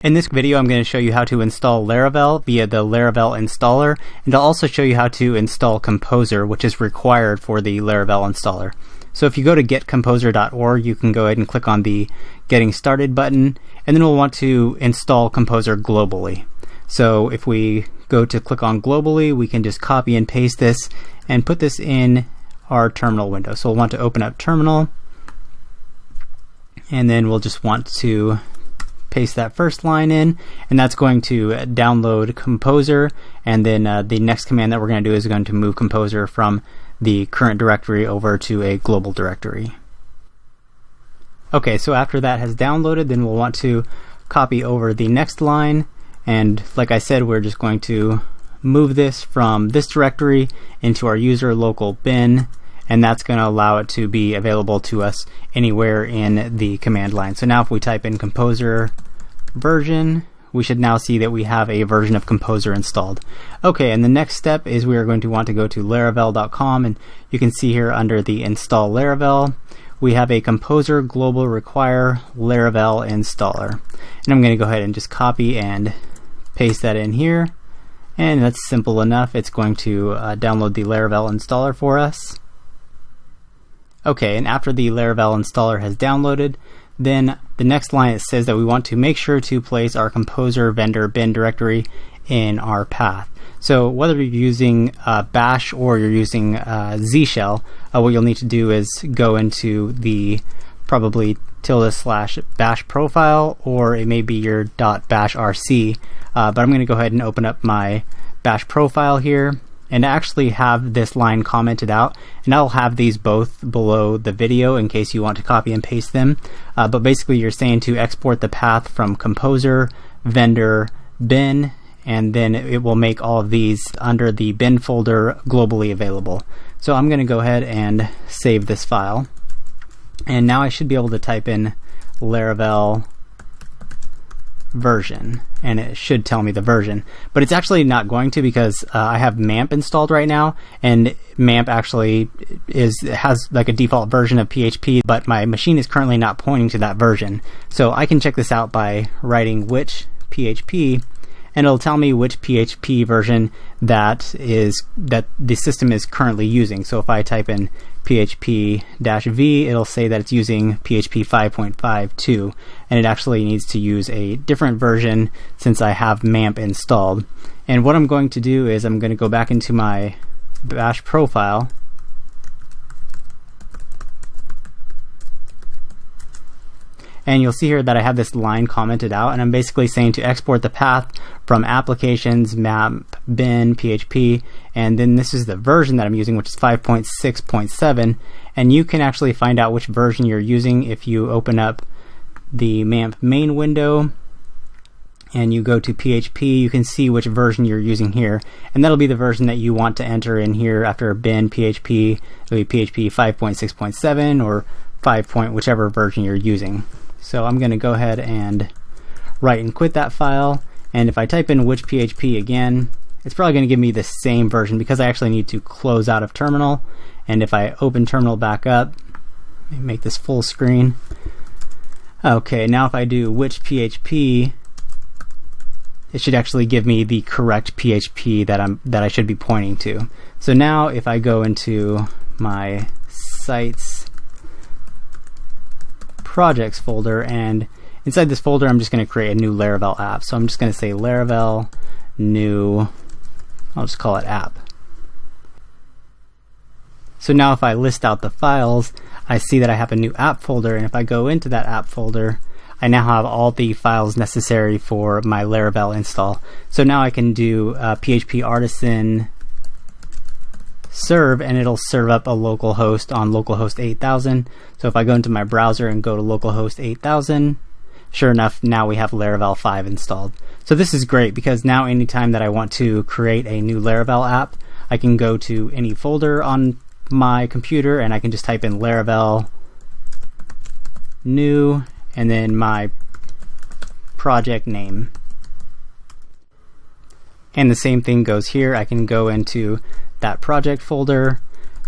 In this video, I'm going to show you how to install Laravel via the Laravel Installer, and I'll also show you how to install Composer, which is required for the Laravel Installer. So if you go to getcomposer.org, you can go ahead and click on the Getting Started button, and then we'll want to install Composer globally. So if we go to click on globally, we can just copy and paste this and put this in our terminal window. So we'll want to open up terminal, and then we'll just want to paste that first line in, and that's going to download Composer, and then the next command that we're going to do is going to move Composer from the current directory over to a global directory. Okay, so after that has downloaded, then we'll want to copy over the next line, and like I said, we're just going to move this from this directory into our user local bin, and that's going to allow it to be available to us anywhere in the command line. So now if we type in Composer version, we should now see that we have a version of Composer installed. Okay, and the next step is we are going to want to go to laravel.com, and you can see here under the Install Laravel, we have a Composer Global Require Laravel Installer. And I'm going to go ahead and just copy and paste that in here, and that's simple enough. It's going to download the Laravel Installer for us. Okay, and after the Laravel Installer has downloaded, then the next line, it says that we want to make sure to place our Composer vendor bin directory in our path. So whether you're using Bash or you're using Z Shell, what you'll need to do is go into the probably /bash profile, or it may be your .bashrc, but I'm going to go ahead and open up my bash profile here, and actually have this line commented out, and I'll have these both below the video in case you want to copy and paste them. But basically you're saying to export the path from Composer vendor bin, and then it will make all of these under the bin folder globally available. So I'm going to go ahead and save this file, and now I should be able to type in Laravel version, and it should tell me the version, but it's actually not going to, because I have MAMP installed right now, and MAMP actually has like a default version of PHP, but my machine is currently not pointing to that version. So I can check this out by writing which PHP, and it'll tell me which PHP version that the system is currently using. So if I type in PHP-V, it'll say that it's using PHP 5.52, and it actually needs to use a different version since I have MAMP installed. And what I'm going to do is I'm going to go back into my bash profile, and you'll see here that I have this line commented out, and I'm basically saying to export the path from applications, map, bin, PHP, and then this is the version that I'm using, which is 5.6.7, and you can actually find out which version you're using if you open up the MAMP main window and you go to PHP. You can see which version you're using here, and that'll be the version that you want to enter in here after bin PHP. It'll be PHP 5.6.7 or 5. Whichever version you're using. So I'm going to go ahead and write and quit that file, and if I type in which PHP again, it's probably going to give me the same version because I actually need to close out of terminal. And if I open terminal back up, let me make this full screen. Okay, now if I do which PHP, it should actually give me the correct PHP that I should be pointing to. So now if I go into my sites projects folder, and inside this folder I'm just going to create a new Laravel app. So I'm just going to say Laravel new, I'll just call it app. So now if I list out the files, I see that I have a new app folder, and if I go into that app folder, I now have all the files necessary for my Laravel install. So now I can do PHP artisan serve, and it'll serve up a local host on localhost 8000. So if I go into my browser and go to localhost 8000, sure enough, now we have Laravel 5 installed. So this is great because now anytime that I want to create a new Laravel app, I can go to any folder on my computer and I can just type in Laravel new and then my project name. And the same thing goes here. I can go into that project folder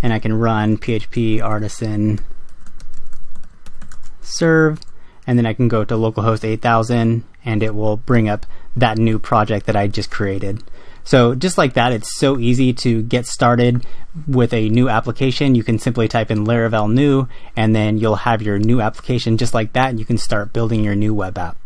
and I can run PHP artisan serve, and then I can go to localhost 8000 and it will bring up that new project that I just created. So just like that, it's so easy to get started with a new application. You can simply type in Laravel new, and then you'll have your new application just like that, and you can start building your new web app.